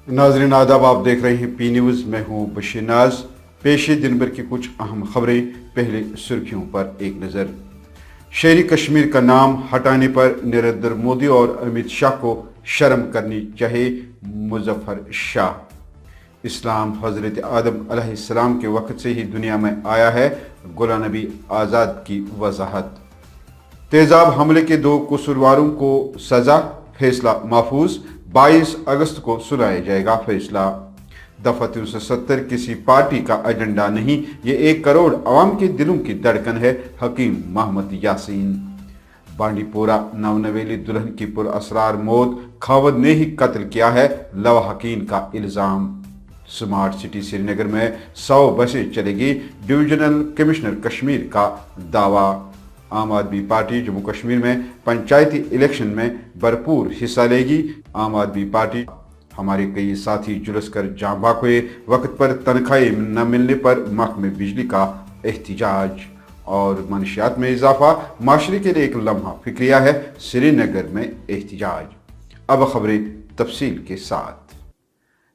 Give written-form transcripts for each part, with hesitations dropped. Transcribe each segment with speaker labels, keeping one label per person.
Speaker 1: नाज़रीन आदाब, आप देख रहे हैं पी न्यूज़। मैं हूं बशीर नाज। पेश दिन भर की कुछ अहम खबरें। पहले सुर्खियों पर एक नज़र। शेरी कश्मीर का नाम हटाने पर नरेंद्र मोदी और अमित शाह को शर्म करनी चाहिए, मुजफ्फर शाह। इस्लाम हज़रत आदम अलैहिस्सलाम के वक्त से ही दुनिया में आया है, गुलाम नबी आज़ाद की वजाहत। तेजाब हमले के 2 कसूरवारों को सजा, फैसला महफूज। 22 अगस्त को सुनाया जाएगा फैसला। दफा 370 किसी पार्टी का एजेंडा नहीं, ये 1 करोड़ अवाम के दिलों की धड़कन है, हकीम मोहम्मद यासीन। बांडीपोरा नवनवेली दुल्हन की पुरअसरार मौत, खावद ने ही कत्ल किया है, लवाहकीन का इल्जाम। स्मार्ट सिटी श्रीनगर में 100 बसें चलेगी, डिविजनल कमिश्नर कश्मीर का दावा। आम आदमी पार्टी जम्मू कश्मीर में पंचायती इलेक्शन में भरपूर हिस्सा लेगी। आम आदमी पार्टी हमारे कई साथी जुलूस कर जाम बाग हुए, वक्त पर तनख्वाहें न मिलने पर महकमे बिजली का एहतिजाज। और मनशियात में इजाफा, माशरे के लिए एक लम्हा फिक्रिया है, श्रीनगर में एहतिजाज। अब खबरें तफसील के साथ।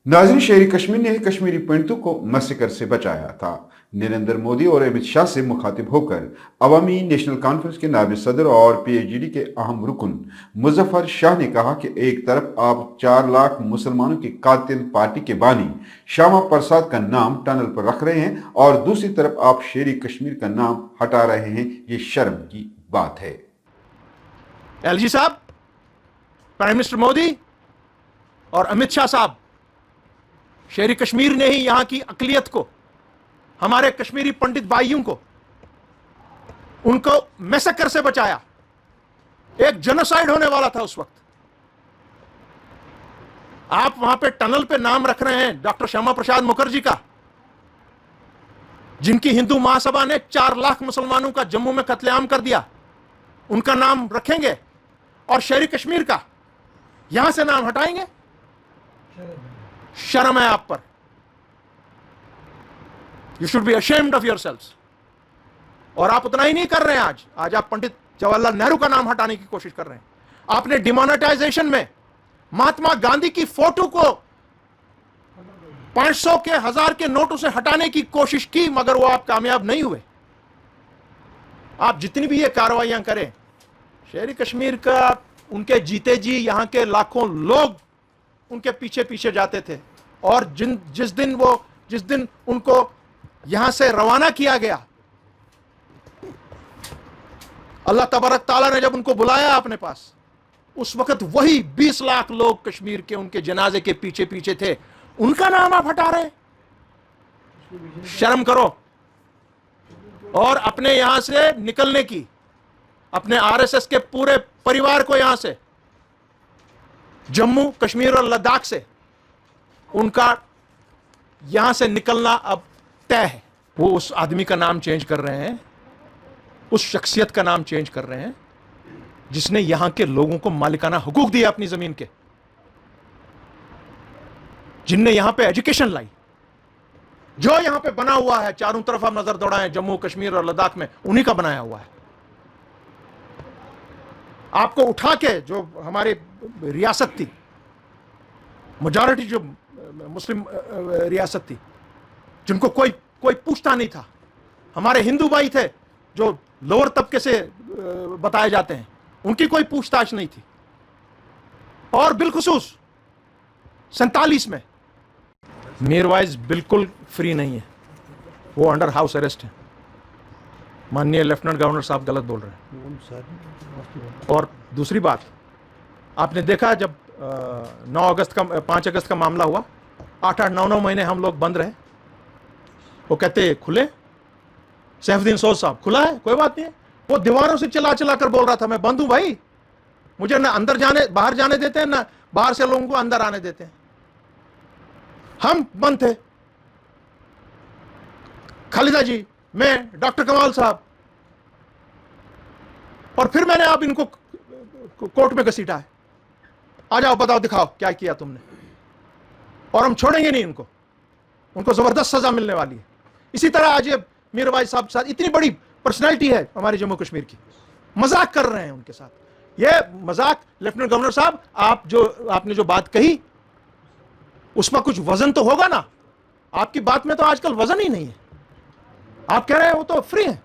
Speaker 1: नाज़रीन, शेरी कश्मीर ने कश्मीरी पंडितों को मैसेकर से बचाया था। नरेंद्र मोदी और अमित शाह से मुखातिब होकर अवामी नेशनल कॉन्फ्रेंस के नायब सदर और पीएचडी के अहम रुकन मुजफ्फर शाह ने कहा कि एक तरफ आप 4 लाख मुसलमानों की कातिल पार्टी के बानी श्यामा प्रसाद का नाम टनल पर रख रहे हैं और दूसरी तरफ आप शेरी कश्मीर का नाम हटा रहे हैं, ये शर्म की बात है।
Speaker 2: एलजी साहब, प्राइम मिनिस्टर मोदी और अमित शाह साहब, शेरी कश्मीर ने ही यहां की अकलियत को, हमारे कश्मीरी पंडित भाइयों को, उनको मैसेकर से बचाया। एक जेनोसाइड होने वाला था उस वक्त। आप वहां पे टनल पे नाम रख रहे हैं डॉक्टर श्यामा प्रसाद मुखर्जी का, जिनकी हिंदू महासभा ने 4 लाख मुसलमानों का जम्मू में कत्लेआम कर दिया, उनका नाम रखेंगे और शेरी कश्मीर का यहां से नाम हटाएंगे? शर्म है आप पर। You should be ashamed of yourselves। और आप उतना ही नहीं कर रहे हैं। आज आप पंडित जवाहरलाल नेहरू का नाम हटाने की कोशिश कर रहे हैं। आपने डिमोनेटाइजेशन में महात्मा गांधी की फोटो को 500 के 1000 के नोटों से हटाने की कोशिश की, मगर वो आप कामयाब नहीं हुए। आप जितनी भी ये कार्रवाइयां करें, शेरी कश्मीर का, उनके जीते जी यहां के लाखों लोग उनके पीछे पीछे जाते थे। और जिस दिन उनको यहां से रवाना किया गया, अल्लाह तबारक ताला ने जब उनको बुलाया अपने पास, उस वक्त वही 20 लाख लोग कश्मीर के उनके जनाजे के पीछे पीछे थे। उनका नाम आप हटा रहे? शर्म करो। और अपने यहां से निकलने की, अपने आरएसएस के पूरे परिवार को यहां से, जम्मू कश्मीर और लद्दाख से, उनका यहां से निकलना अब तय है। वो उस आदमी का नाम चेंज कर रहे हैं, उस शख्सियत का नाम चेंज कर रहे हैं जिसने यहां के लोगों को मालिकाना हुकूक दिए अपनी जमीन के, जिनने यहां पे एजुकेशन लाई। जो यहां पे बना हुआ है, चारों तरफ आप नजर दौड़ाएं, जम्मू कश्मीर और लद्दाख में, उन्हीं का बनाया हुआ है। आपको उठा के जो हमारी रियासत थी, मेजॉरिटी जो मुस्लिम रियासत थी, जिनको कोई पूछता नहीं था, हमारे हिंदू भाई थे जो लोअर तबके से बताए जाते हैं, उनकी कोई पूछताछ नहीं थी। और बिलखुसूस 47 में मीरवाइज बिल्कुल फ्री नहीं है, वो अंडर हाउस अरेस्ट है। माननीय लेफ्टिनेंट गवर्नर साहब गलत बोल रहे हैं। और दूसरी बात, आपने देखा जब 5 अगस्त का मामला हुआ, 8-8, 9-9 महीने हम लोग बंद रहे। वो कहते खुले, सैफुद्दीन सोज साहब, खुला है, कोई बात नहीं है। वो दीवारों से चिल्ला चिल्ला कर बोल रहा था, मैं बंद हूं भाई, मुझे ना बाहर जाने देते हैं, ना बाहर से लोगों को अंदर आने देते हैं। हम बंद थे, खालिदा जी, मैं, डॉक्टर कमाल साहब। और फिर मैंने अब इनको कोर्ट में घसीटा है, आ जाओ बताओ, दिखाओ क्या किया तुमने। और हम छोड़ेंगे नहीं उनको जबरदस्त सजा मिलने वाली है। इसी तरह आज ये मीरवाइज साहब साथ, इतनी बड़ी पर्सनैलिटी है हमारी जम्मू कश्मीर की, मजाक कर रहे हैं उनके साथ। ये मजाक, लेफ्टिनेंट गवर्नर साहब, आपने जो बात कही, उसमें कुछ वजन तो होगा ना। आपकी बात में तो आजकल वजन ही नहीं है। आप कह रहे हैं वो तो फ्री है।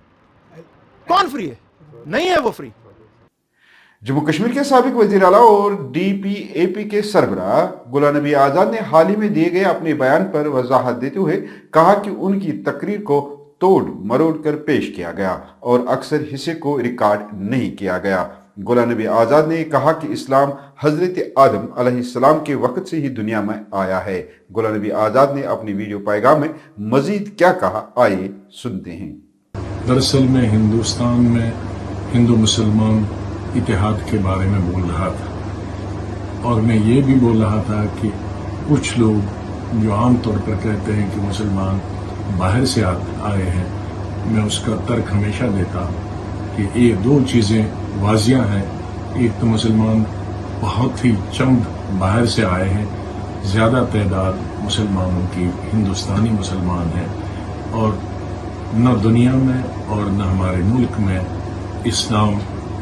Speaker 2: कौन फ्री है? नहीं है वो फ्री।
Speaker 1: जम्मू कश्मीर के साबिक वजीर आला और DPAP के सरबराह गुलाम नबी आज़ाद ने हाल ही में दिए गए अपने बयान पर वजाहत देते हुए कहा कि उनकी तकरीर को तोड़ मरोड़ कर पेश किया गया और अक्सर हिस्से को रिकॉर्ड नहीं किया गया। गुलाम नबी आज़ाद ने कहा कि इस्लाम हजरत आदम अलैहिस्सलाम के वक्त से ही दुनिया में आया है। गुलाम नबी आज़ाद ने अपनी वीडियो पैगाम में मजीद क्या कहा, आइए सुनते हैं।
Speaker 3: दरअसल में हिंदुस्तान में हिंदू मुसलमान इतिहाद के बारे में बोल रहा था और मैं ये भी बोल रहा था कि कुछ लोग जो आम तौर पर कहते हैं कि मुसलमान बाहर से आए हैं, मैं उसका तर्क हमेशा देता कि ये दो चीज़ें वाजियाँ हैं। एक तो मुसलमान बहुत ही चंद बाहर से आए हैं, ज़्यादा तादाद मुसलमानों की हिंदुस्तानी मुसलमान हैं और न दुनिया में और न हमारे मुल्क में इस्लाम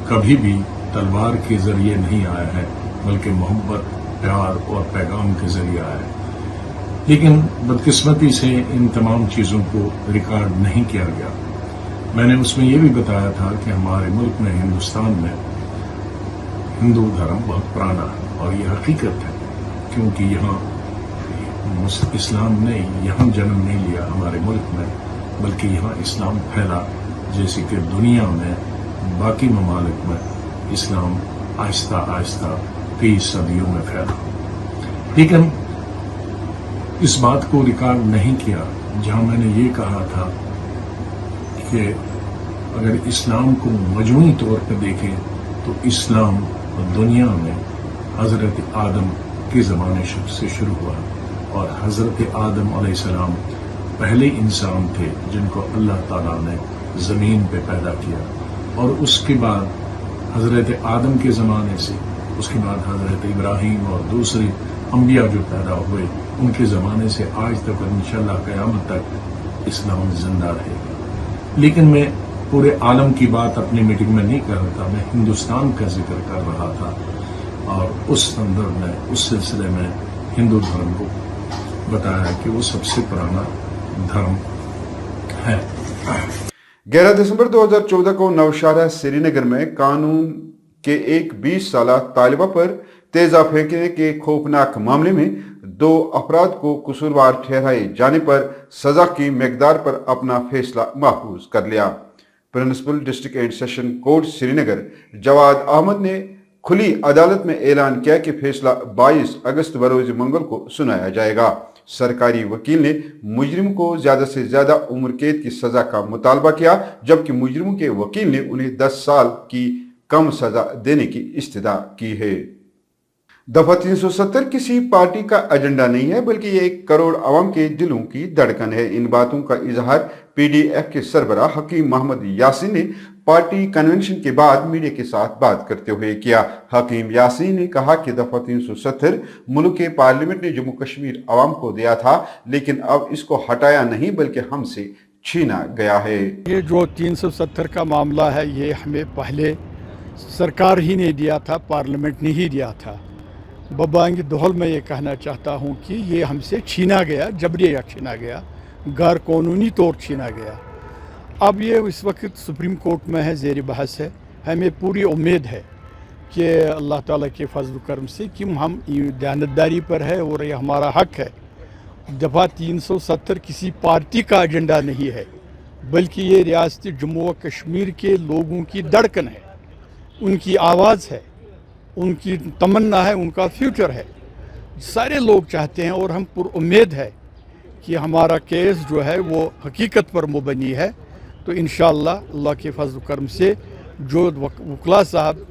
Speaker 3: कभी भी तलवार के ज़रिए नहीं आया है, बल्कि मोहब्बत, प्यार और पैगाम के ज़रिए आया है। लेकिन बदकिस्मती से इन तमाम चीज़ों को रिकॉर्ड नहीं किया गया। मैंने उसमें ये भी बताया था कि हमारे मुल्क में, हिंदुस्तान में, हिंदू धर्म बहुत पुराना है और ये हकीकत है, क्योंकि यहाँ इस्लाम ने यहाँ जन्म नहीं लिया हमारे मुल्क में, बल्कि यहाँ इस्लाम फैला, जैसे कि दुनिया में बाकी ममालिक में इस्लाम आहिस्ता आहिस्ता कई सदियों में फैला। लेकिन इस बात को रिकॉर्ड नहीं किया जहाँ मैंने ये कहा था कि अगर इस्लाम को मजमूई तौर पर देखें तो इस्लाम दुनिया में हज़रत आदम के ज़माने से शुरू हुआ और हज़रत आदम अलैहिस्सलाम पहले इंसान थे जिनको अल्लाह ताला ने ज़मीन पे पैदा किया और उसके बाद हज़रत आदम के ज़माने से उसके बाद हज़रत इब्राहीम और दूसरे अंबिया जो पैदा हुए उनके ज़माने से आज तक इंशाअल्लाह क़यामत तक इस्लाम जिंदा रहेगा। लेकिन मैं पूरे आलम की बात अपनी मीटिंग में नहीं कर रहा था, मैं हिंदुस्तान का जिक्र कर रहा था और उस संदर्भ में, उस सिलसिले में हिंदू धर्म को बताया कि वो सबसे पुराना धर्म है।
Speaker 1: 11 दिसंबर 2014 को नौशहरा श्रीनगर में कानून के एक 20 साला तालिबा पर तेजा फेंकने के खौफनाक मामले में 2 अफराद को कसूरवार ठहराए जाने पर सजा की मिकदार पर अपना फैसला महफूज कर लिया। Principal district and session court Srinagar Jawad Ahmad ने खुली अदालत में ऐलान किया कि फैसला 22 अगस्त बरोज मंगल को सुनाया जाएगा। सरकारी वकील ने मुजरिम को ज्यादा से ज्यादा उम्र कैद की सजा का मुतालबा किया, जबकि मुजरिमों के वकील ने उन्हें 10 साल की कम सजा देने की इस्तदा की है। दफा 370 किसी पार्टी का एजेंडा नहीं है, बल्कि ये 1 करोड़ अवाम के दिलों की धड़कन है। इन बातों का इजहार PDF के सरबराह हकीम मोहम्मद यासीन ने पार्टी कन्वेंशन के बाद मीडिया के साथ बात करते हुए किया। हकीम यासीन ने कहा कि दफा 370 मुल्क के पार्लियामेंट ने जम्मू कश्मीर अवाम को दिया था, लेकिन अब इसको हटाया नहीं बल्कि हमसे छीना गया है।
Speaker 4: ये जो 370 का मामला है, ये हमें पहले सरकार ही ने दिया था, पार्लियामेंट ने ही दिया था। बबांगी दोहल में ये कहना चाहता हूँ कि ये हमसे छीना गया, जबरिया छीना गया, गैर कानूनी तौर छीना गया। अब ये इस वक्त सुप्रीम कोर्ट में है, ज़ेर बहस है। हमें पूरी उम्मीद है कि अल्लाह ताला के फजल करम से कि हम दयानतदारी पर है और ये हमारा हक है। दफ़ा 370 किसी पार्टी का एजेंडा नहीं है, बल्कि ये रियासत जम्मू व कश्मीर के लोगों की धड़कन है, उनकी आवाज़ है, उनकी तमन्ना है, उनका फ्यूचर है। सारे लोग चाहते हैं और हम पुरुम्मीद है कि हमारा केस जो है वो हकीकत पर मुबनी है। तो इंशाअल्लाह अल्लाह के फजल करम से जो वकला साहब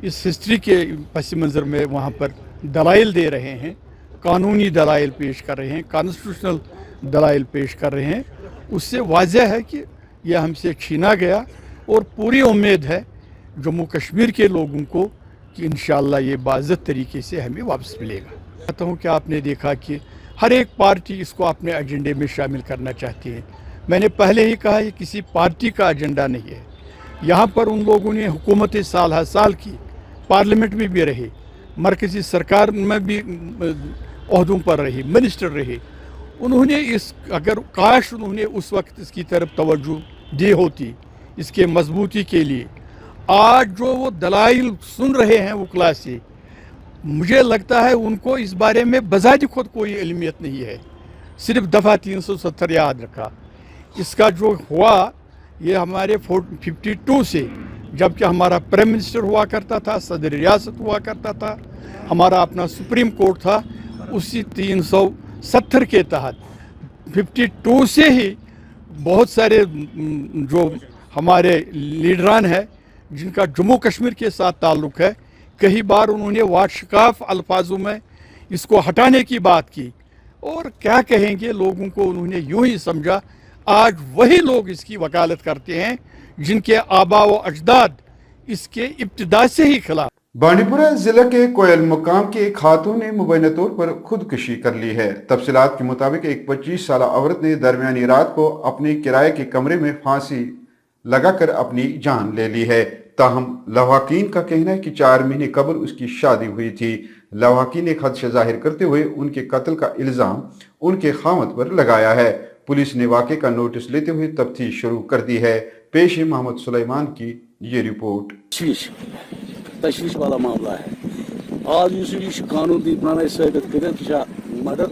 Speaker 4: इस हिस्ट्री के पस मंज़र में वहाँ पर दलाइल दे रहे हैं, कानूनी दलाइल पेश कर रहे हैं, कॉन्स्टिट्यूशनल दलाइल पेश कर रहे हैं, उससे वाज़ह है कि यह हमसे छीना गया। और पूरी उम्मीद है जम्मू कश्मीर के लोगों को कि इंशाअल्लाह ये बाज़त तरीके से हमें वापस मिलेगा। चाहता हूँ कि आपने देखा कि हर एक पार्टी इसको अपने एजेंडे में शामिल करना चाहती है। मैंने पहले ही कहा ये किसी पार्टी का एजेंडा नहीं है। यहाँ पर उन लोगों ने हुकूमत साल हर साल की, पार्लियामेंट में भी रहे, मरकज़ी सरकार में भी ओहदों पर रहे, मिनिस्टर रहे, उन्होंने अगर काश उन्होंने उस वक्त इसकी तरफ तवज्जो दी होती इसके मजबूती के लिए, आज जो वो दलाइल सुन रहे हैं वकला से, मुझे लगता है उनको इस बारे में बजाय खुद कोई इल्मियत नहीं है, सिर्फ दफ़ा 370 याद रखा। इसका जो हुआ ये हमारे 52 से, जबकि हमारा प्राइम मिनिस्टर हुआ करता था, सदर रियासत हुआ करता था, हमारा अपना सुप्रीम कोर्ट था, उसी 370 के तहत 52 से ही बहुत सारे जो हमारे लीडरान हैं जिनका जम्मू कश्मीर के साथ ताल्लुक़ है, कई बार उन्होंने वाशकाफ अल्फाजों में इसको हटाने की बात की, और क्या कहेंगे लोगों को उन्होंने यूं ही समझा। आज वही लोग इसकी वकालत करते हैं जिनके आबा व अजदाद इसके इब्तिदा से ही खिलाफ।
Speaker 1: बांडीपुरा जिला के कोयल मुकाम की एक खातून ने मुबैना तौर पर खुदकुशी कर ली है। तफसीलात के मुताबिक एक 25 साल औरत ने दरमियानी रात को अपने किराए के कमरे में फांसी लगाकर अपनी जान ले ली है। ताहम लवाकीन का कहना है कि 4 महीने कबल उसकी शादी हुई थी। लवाकीन ने खदशा जाहिर करते हुए उनके कत्ल का इल्ज़ाम उनके खामद पर लगाया है। पुलिस ने वाक़े का नोटिस लेते हुए तफ्तीश शुरू कर दी है। पेश है मोहम्मद सुलेमान की ये रिपोर्ट।
Speaker 5: तशवीश वाला मामला है। आज इस कानून दी बनाना साबित कर मर्डर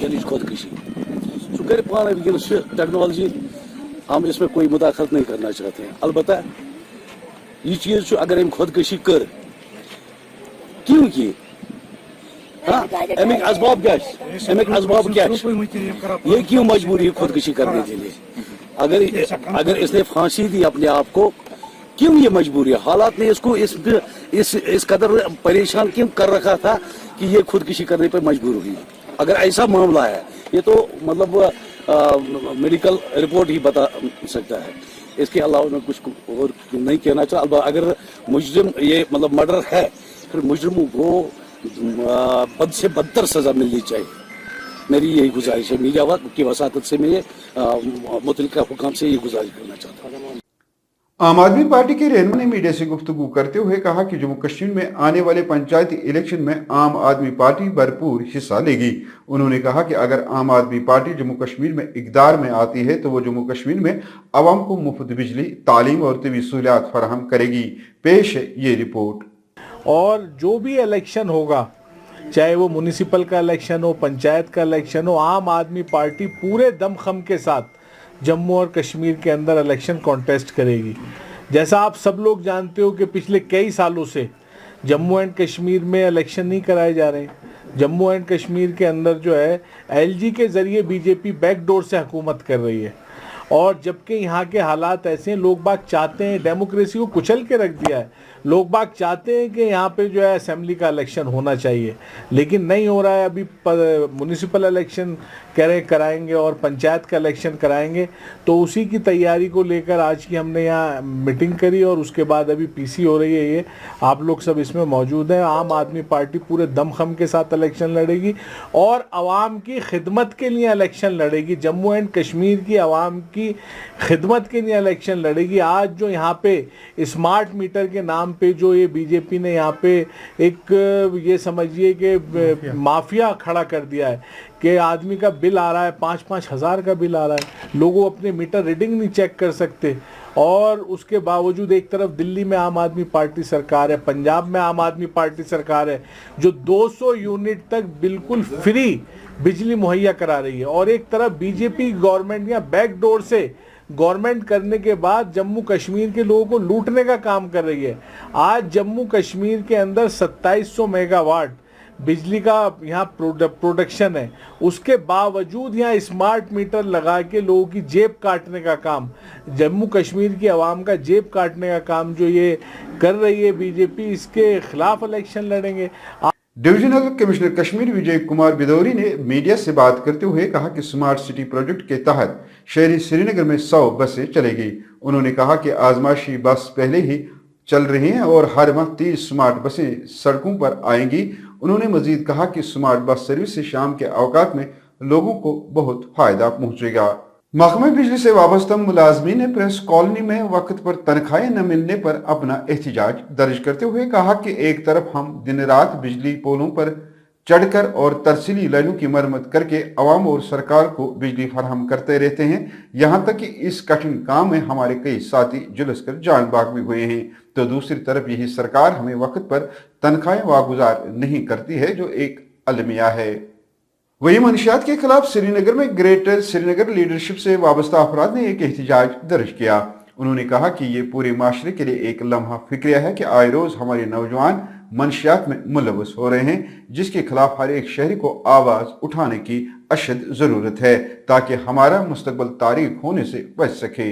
Speaker 5: यानी खुदकुशी सो कर पाना टेक्नोलॉजी, हम इसमें कोई मुदाखलत नहीं करना चाहते हैं। अलबत्ता ये चीज अगर हम खुदकुशी कर क्यों की, हाँ अमिक असबाब क्या ये क्यों मजबूरी है खुदकुशी करने के लिए? अगर इसने फांसी दी अपने आप को, क्यों ये मजबूरी है? हालात ने इसको इस कदर परेशान क्यों कर रखा था कि ये खुदकुशी करने पर मजबूर हुई? अगर ऐसा मामला है, ये तो मतलब मेडिकल रिपोर्ट ही बता सकता है, इसके अलावा मैं कुछ और नहीं कहना चाहता। अगर मुजरिम ये मतलब मर्डर है, फिर मुजरिमों को बद से बदतर सजा मिलनी चाहिए। मेरी यही गुजारिश है। मीडिया की वसातत से मैं मुतल्लिका हुकाम से ये गुजारिश करना चाहता हूँ।
Speaker 1: आम आदमी पार्टी के रहनुमा ने मीडिया से गुफ्तगू करते हुए कहा कि जम्मू कश्मीर में आने वाले पंचायती इलेक्शन में आम आदमी पार्टी भरपूर हिस्सा लेगी। उन्होंने कहा कि अगर आम आदमी पार्टी जम्मू कश्मीर में इक़्तिदार में आती है तो वो जम्मू कश्मीर में आवाम को मुफ्त बिजली, तालीम और तबी सहूलियात फराहम करेगी। पेश है ये रिपोर्ट।
Speaker 6: और जो भी इलेक्शन होगा, चाहे वो म्युनिसिपल का इलेक्शन हो, पंचायत का इलेक्शन हो, आम आदमी पार्टी पूरे दमखम के साथ जम्मू और कश्मीर के अंदर इलेक्शन कॉन्टेस्ट करेगी। जैसा आप सब लोग जानते हो कि पिछले कई सालों से जम्मू एंड कश्मीर में इलेक्शन नहीं कराए जा रहे हैं। जम्मू एंड कश्मीर के अंदर जो है एलजी के ज़रिए बीजेपी बैकडोर से हुकूमत कर रही है, और जबकि यहाँ के हालात ऐसे हैं, लोग बाग चाहते हैं, डेमोक्रेसी को कुचल के रख दिया है। लोग बाग चाहते हैं कि यहाँ पे जो है असेंबली का इलेक्शन होना चाहिए, लेकिन नहीं हो रहा है। अभी म्युनिसिपल इलेक्शन कराएंगे और पंचायत का इलेक्शन कराएंगे, तो उसी की तैयारी को लेकर आज की हमने यहाँ मीटिंग करी, और उसके बाद अभी पीसी हो रही है। ये आप लोग सब इसमें मौजूद हैं। आम आदमी पार्टी पूरे दमखम के साथ इलेक्शन लड़ेगी और आवाम की खिदमत के लिए इलेक्शन लड़ेगी। जम्मू एंड कश्मीर की आवाम की खिदमत के लिए इलेक्शन लड़ेगी। आज जो यहाँ पे स्मार्ट मीटर के नाम पे जो ये बीजेपी ने यहाँ पे एक ये समझिए कि माफिया खड़ा कर दिया है कि आदमी का बिल आ रहा है, 5-5 हज़ार का बिल आ रहा है, लोगों अपने मीटर रीडिंग नहीं चेक कर सकते, और उसके बावजूद एक तरफ दिल्ली में आम आदमी पार्टी सरकार है, पंजाब में आम आदमी पार्टी सरकार है जो 200 यूनिट तक बिल्कुल फ्री बिजली मुहैया करा रही है, और एक तरफ बीजेपी गवर्नमेंट या बैकडोर से गवर्नमेंट करने के बाद जम्मू कश्मीर के लोगों को लूटने का काम कर रही है। आज जम्मू कश्मीर के अंदर 2700 मेगावाट बिजली का यहाँ प्रोडक्शन है, उसके बावजूद यहाँ स्मार्ट मीटर लगा के लोगों की जेब काटने का काम, जम्मू कश्मीर की आवाम का जेब काटने का काम जो ये कर रही है बीजेपी, इसके खिलाफ इलेक्शन लड़ेंगे।
Speaker 1: डिविजनल कमिश्नर कश्मीर विजय कुमार बिदौरी ने मीडिया से बात करते हुए कहा कि स्मार्ट सिटी प्रोजेक्ट के तहत शहरी श्रीनगर में 100 बसें चलेगी। उन्होंने कहा कि आजमाइशी बस पहले ही चल रही हैं और हर माह 30 स्मार्ट बसें सड़कों पर आएंगी। उन्होंने मजीद कहा कि स्मार्ट बस सर्विस से शाम के औकात में लोगों को बहुत फायदा पहुंचेगा। महकमा बिजली से वाबस्ता मुलाजमीन ने प्रेस कॉलोनी में वक्त पर तनख्वाहें न मिलने पर अपना एहतजाज दर्ज करते हुए कहा कि एक तरफ हम दिन रात बिजली पोलों पर चढ़कर और तरसीली लाइनों की मरम्मत करके अवाम और सरकार को बिजली फराहम करते रहते हैं। यहाँ तक कि इस कठिन काम में हमारे कई साथी झुलस कर जान बाग भी हुए हैं। तो दूसरी तरफ यही सरकार हमें वक्त पर तनख्वाहें वागुजार नहीं करती है, जो एक अलमिया है। वही मंशियात के खिलाफ श्रीनगर में ग्रेटर श्रीनगर लीडरशिप से वाबस्ता अफराद ने एक एहतजाज दर्ज किया। उन्होंने कहा कि ये पूरे माशरे के लिए एक लम्हा फिक्रिया है कि आए रोज हमारे नौजवान मंशियात में मुलव्वस हो रहे हैं, जिसके खिलाफ हर एक शहरी को आवाज उठाने की अशद जरूरत है ताकि हमारा मुस्तकबल तारीख होने से बच सके।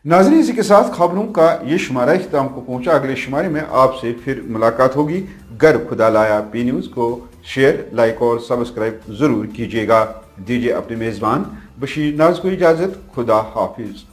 Speaker 1: नाज़रीन, इसी के साथ खबरों का ये शुमारा इख्तिताम को पहुंचा। अगले शुमारे में आपसे फिर मुलाकात होगी। गर खुदा लाया पी न्यूज़ को शेयर, लाइक और सब्सक्राइब जरूर कीजिएगा। दीजिए अपने मेजबान बशीर नाज को इजाजत। खुदा हाफिज।